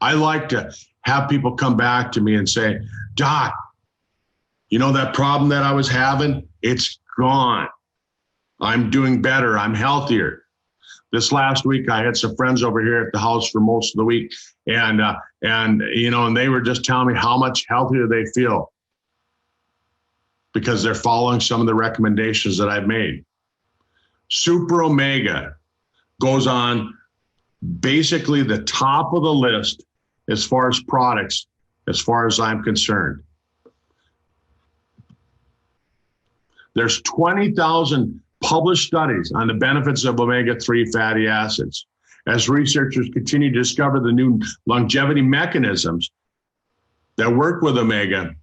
I like to have people come back to me and say, Doc, you know that problem that I was having? It's gone. I'm doing better. I'm healthier. This last week, I had some friends over here at the house for most of the week, and they were just telling me how much healthier they feel because they're following some of the recommendations that I've made. SupraOmega goes on basically the top of the list as far as products, as far as I'm concerned. There's 20,000 published studies on the benefits of omega-3 fatty acids. As researchers continue to discover the new longevity mechanisms that work with omega,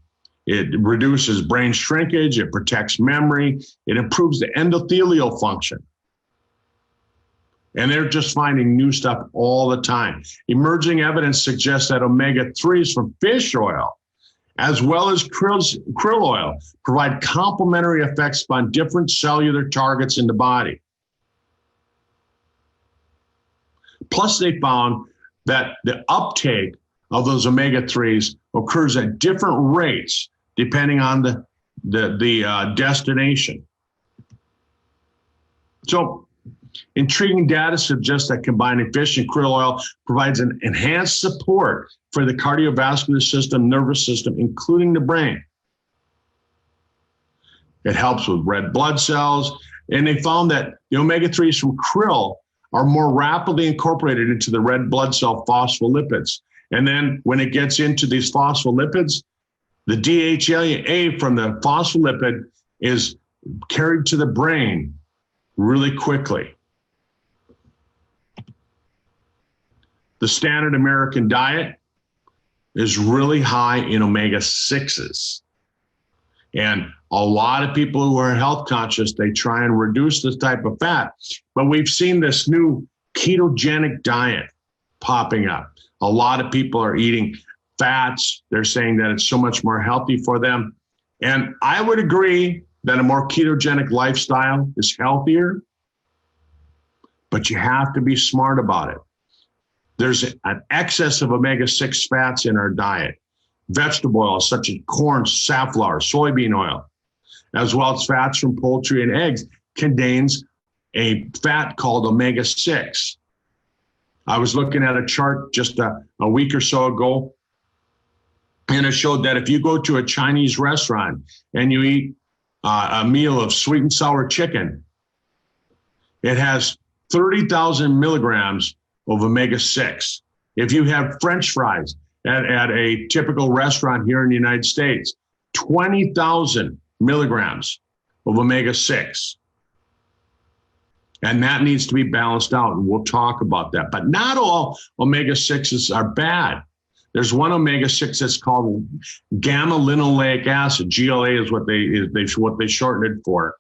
it reduces brain shrinkage, it protects memory, it improves the endothelial function. And they're just finding new stuff all the time. Emerging evidence suggests that omega-3s from fish oil, as well as krill oil, provide complementary effects on different cellular targets in the body. Plus, they found that the uptake of those omega-3s occurs at different rates depending on the destination. So, intriguing data suggests that combining fish and krill oil provides an enhanced support for the cardiovascular system, nervous system, including the brain. It helps with red blood cells, and they found that the omega-3s from krill are more rapidly incorporated into the red blood cell phospholipids. And then when it gets into these phospholipids, the DHA from the phospholipid is carried to the brain really quickly. The standard American diet is really high in omega-6s. And a lot of people who are health conscious, they try and reduce this type of fat. But we've seen this new ketogenic diet popping up. A lot of people are eating fats. They're saying that it's so much more healthy for them. And I would agree that a more ketogenic lifestyle is healthier, but you have to be smart about it. There's an excess of omega-6 fats in our diet. Vegetable oils such as corn, safflower, soybean oil, as well as fats from poultry and eggs, contains a fat called omega-6. I was looking at a chart just a week or so ago, and it showed that if you go to a Chinese restaurant and you eat a meal of sweet and sour chicken, it has 30,000 milligrams of omega-6. If you have French fries at a typical restaurant here in the United States, 20,000 milligrams of omega-6. And that needs to be balanced out, and we'll talk about that. But not all omega-6s are bad. There's one omega-6 that's called gamma-linoleic acid. GLA is what they shortened it for.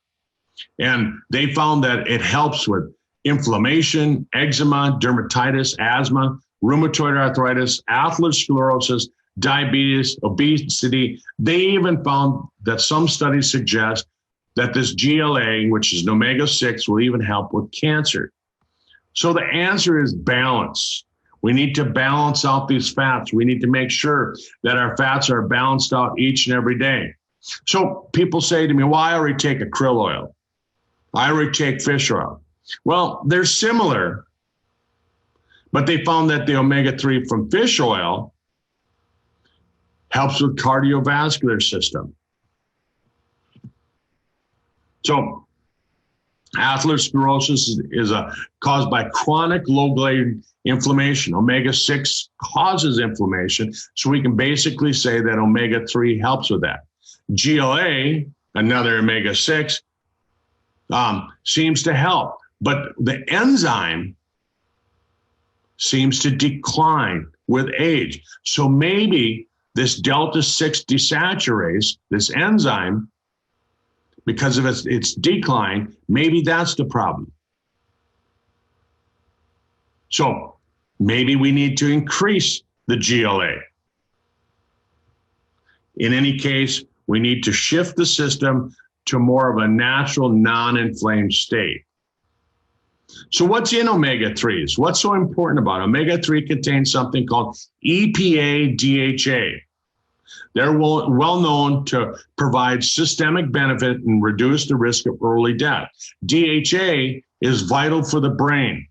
And they found that it helps with inflammation, eczema, dermatitis, asthma, rheumatoid arthritis, atherosclerosis, diabetes, obesity. They even found that some studies suggest that this GLA, which is an omega-6, will even help with cancer. So the answer is balance. We need to balance out these fats. We need to make sure that our fats are balanced out each and every day. So people say to me, well, I already take a krill oil. I already take fish oil. Well, they're similar, but they found that the omega-3 from fish oil helps with cardiovascular system. So atherosclerosis is caused by chronic low-grade inflammation. Omega-6 causes inflammation, so we can basically say that omega-3 helps with that. GLA, another omega-6, seems to help, but the enzyme seems to decline with age. So maybe this delta-6 desaturase, this enzyme, because of its decline, maybe that's the problem. So maybe we need to increase the GLA. In any case, we need to shift the system to more of a natural, non-inflamed state. So what's in omega-3s? What's so important about it? Omega-3 contains something called EPA-DHA. They're well known to provide systemic benefit and reduce the risk of early death. DHA is vital for the brain.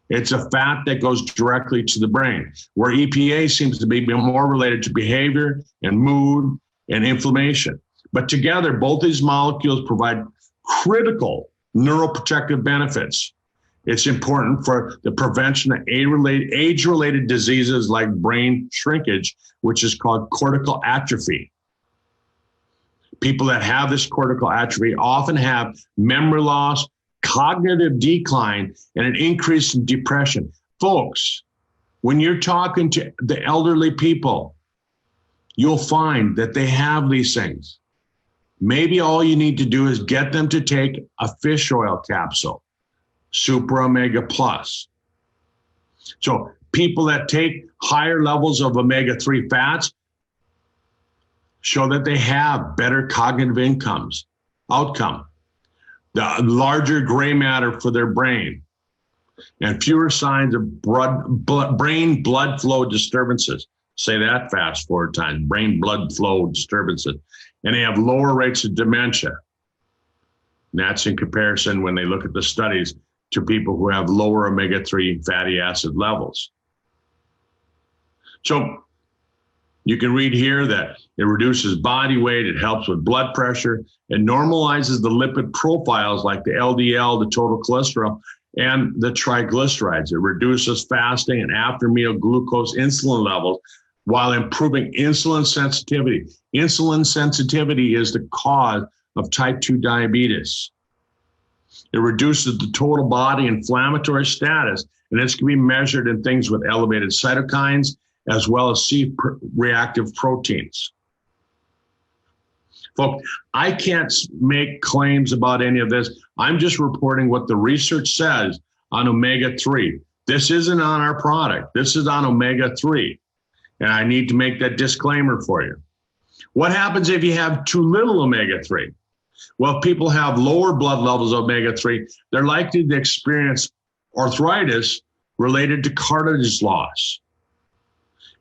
It's a fat that goes directly to the brain, where EPA seems to be more related to behavior and mood and inflammation. But together, both these molecules provide critical neuroprotective benefits. It's important for the prevention of age-related diseases like brain shrinkage, which is called cortical atrophy. People that have this cortical atrophy often have memory loss, cognitive decline, and an increase in depression. Folks, when you're talking to the elderly people, you'll find that they have these things. Maybe all you need to do is get them to take a fish oil capsule, SupraOmega Plus. So people that take higher levels of omega-3 fats show that they have better cognitive outcome, the larger gray matter for their brain, and fewer signs of brain blood flow disturbances. Say that fast 4 times, brain blood flow disturbances. And they have lower rates of dementia. And that's in comparison when they look at the studies to people who have lower omega-3 fatty acid levels. So you can read here that it reduces body weight, it helps with blood pressure, it normalizes the lipid profiles like the LDL, the total cholesterol, and the triglycerides. It reduces fasting and after meal glucose insulin levels while improving insulin sensitivity. Insulin sensitivity is the cause of type 2 diabetes. It reduces the total body inflammatory status, and this can be measured in things with elevated cytokines as well as C-reactive proteins. Folks, I can't make claims about any of this. I'm just reporting what the research says on omega-3. This isn't on our product. This is on omega-3. And I need to make that disclaimer for you. What happens if you have too little omega-3? Well, if people have lower blood levels of omega-3, they're likely to experience arthritis related to cartilage loss.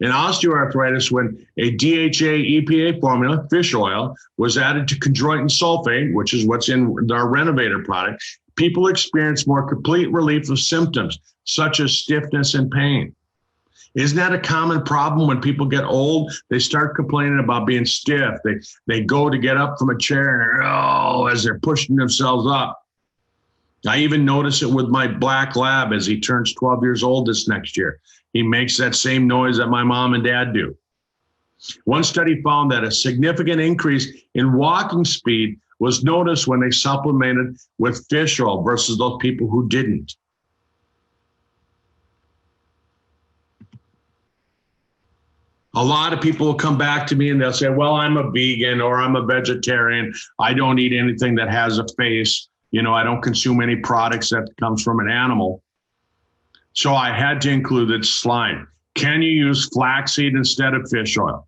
In osteoarthritis, when a DHA EPA formula, fish oil, was added to chondroitin sulfate, which is what's in our Renovator product, people experience more complete relief of symptoms such as stiffness and pain. Isn't that a common problem when people get old? They start complaining about being stiff. They go to get up from a chair and as they're pushing themselves up. I even notice it with my black lab as he turns 12 years old this next year. He makes that same noise that my mom and dad do. One study found that a significant increase in walking speed was noticed when they supplemented with fish oil versus those people who didn't. A lot of people will come back to me and they'll say, well, I'm a vegan or I'm a vegetarian. I don't eat anything that has a face. You know, I don't consume any products that comes from an animal. So I had to include this slide. Can you use flaxseed instead of fish oil?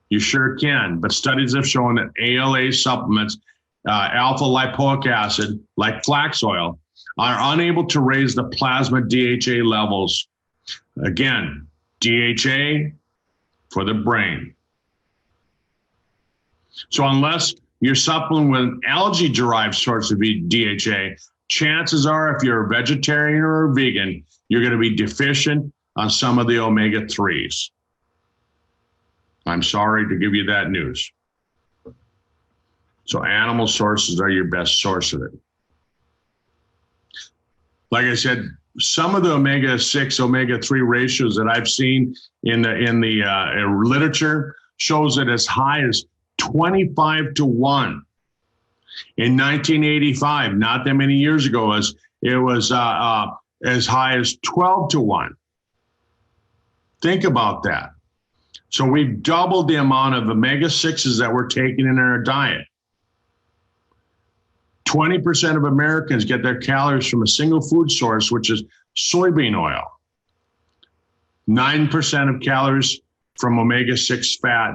You sure can, but studies have shown that ALA supplements, alpha lipoic acid, like flax oil, are unable to raise the plasma DHA levels. Again, DHA for the brain. So unless you're supplementing with an algae-derived source of DHA, chances are if you're a vegetarian or a vegan, you're going to be deficient on some of the omega-3s. I'm sorry to give you that news. So animal sources are your best source of it. Like I said, some of the omega-6, omega-3 ratios that I've seen in the literature shows it as high as 25 to 1. In 1985, not that many years ago, it was as high as 12 to 1. Think about that. So we've doubled the amount of omega-6s that we're taking in our diet. 20% of Americans get their calories from a single food source, which is soybean oil. 9% of calories from omega-6 fat.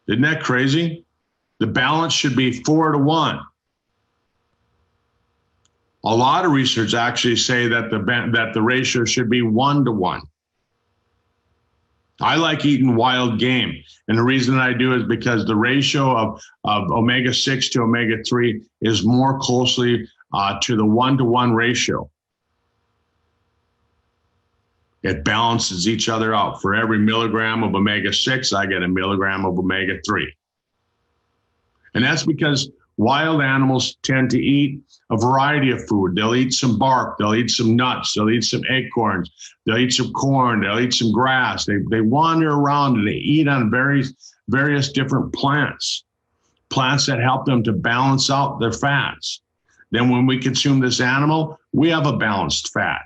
Isn't that crazy? The balance should be 4 to 1. A lot of research actually say that the ratio should be 1-to-1. I like eating wild game. And the reason I do is because the ratio of omega-6 to omega-3 is more closely to the 1-to-1 ratio. It balances each other out. For every milligram of omega-6, I get a milligram of omega-3. And that's because wild animals tend to eat a variety of food. They'll eat some bark, they'll eat some nuts, they'll eat some acorns, they'll eat some corn, they'll eat some grass. They wander around and they eat on various different plants that help them to balance out their fats. Then when we consume this animal, we have a balanced fat.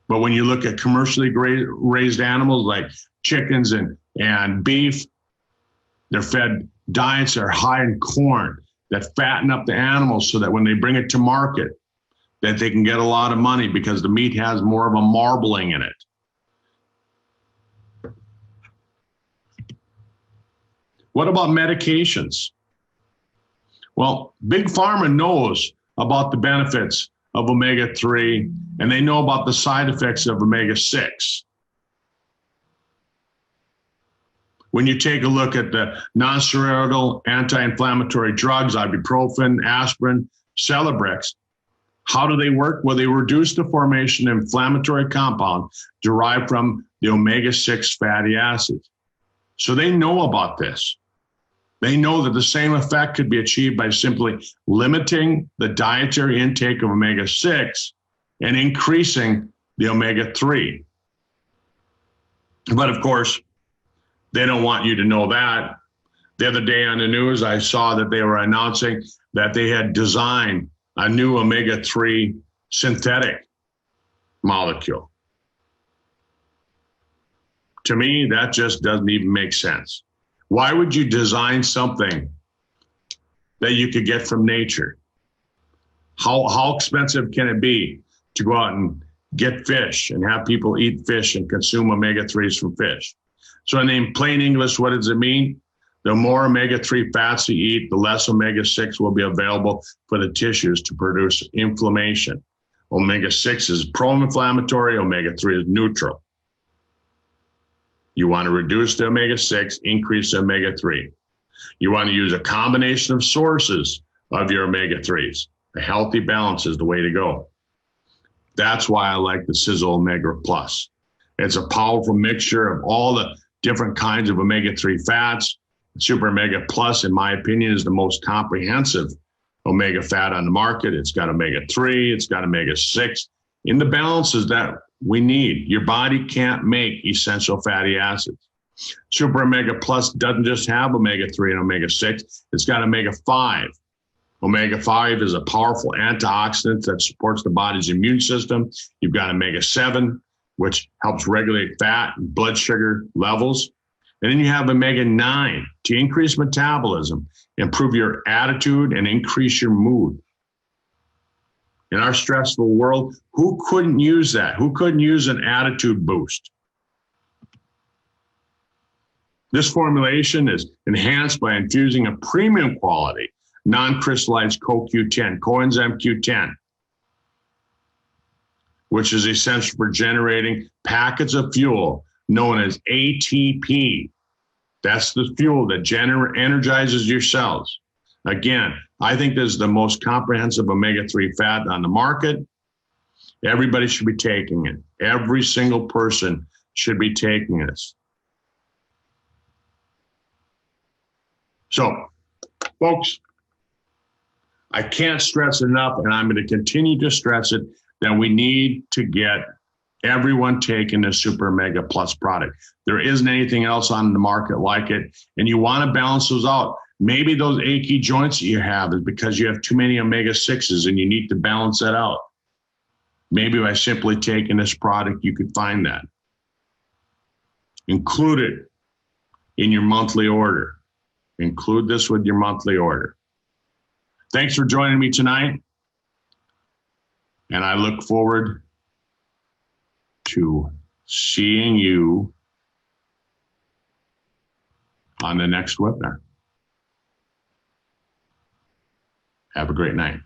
But when you look at commercially raised animals like chickens and beef, they're fed diets that are high in corn that fatten up the animals so that when they bring it to market, that they can get a lot of money because the meat has more of a marbling in it. What about medications? Well, Big Pharma knows about the benefits of omega-3, and they know about the side effects of omega-6. When you take a look at the nonsteroidal anti-inflammatory drugs, ibuprofen, aspirin, Celebrex, how do they work? Well, they reduce the formation of inflammatory compound derived from the omega-6 fatty acids. So they know about this. They know that the same effect could be achieved by simply limiting the dietary intake of omega-6 and increasing the omega-3. But of course, they don't want you to know that. The other day on the news, I saw that they were announcing that they had designed a new omega-3 synthetic molecule. To me, that just doesn't even make sense. Why would you design something that you could get from nature? How expensive can it be to go out and get fish and have people eat fish and consume omega-3s from fish? So in plain English, what does it mean? The more omega-3 fats you eat, the less omega-6 will be available for the tissues to produce inflammation. Omega-6 is pro-inflammatory, omega-3 is neutral. You want to reduce the omega-6, increase the omega-3. You want to use a combination of sources of your omega-3s. A healthy balance is the way to go. That's why I like the Sisel Omega Plus. It's a powerful mixture of all the different kinds of omega-3 fats. SupraOmega Plus, in my opinion, is the most comprehensive omega fat on the market. It's got omega-3, it's got omega-6 in the balances that we need. Your body can't make essential fatty acids. SupraOmega Plus doesn't just have omega-3 and omega-6, it's got omega-5. Omega-5 is a powerful antioxidant that supports the body's immune system. You've got omega-7, which helps regulate fat and blood sugar levels. And then you have omega-9 to increase metabolism, improve your attitude, and increase your mood. In our stressful world, who couldn't use that? Who couldn't use an attitude boost? This formulation is enhanced by infusing a premium quality non-crystallized CoQ10, coenzyme Q10, which is essential for generating packets of fuel known as ATP. That's the fuel that energizes your cells. Again, I think this is the most comprehensive omega-3 fat on the market. Everybody should be taking it. Every single person should be taking this. So, folks, I can't stress enough, and I'm going to continue to stress it, that we need to get everyone taking the SupraOmega Plus product. There isn't anything else on the market like it, and you want to balance those out. Maybe those achy joints that you have is because you have too many omega-6s and you need to balance that out. Maybe by simply taking this product, you could find that. Include it in your monthly order. Include this with your monthly order. Thanks for joining me tonight. And I look forward to seeing you on the next webinar. Have a great night.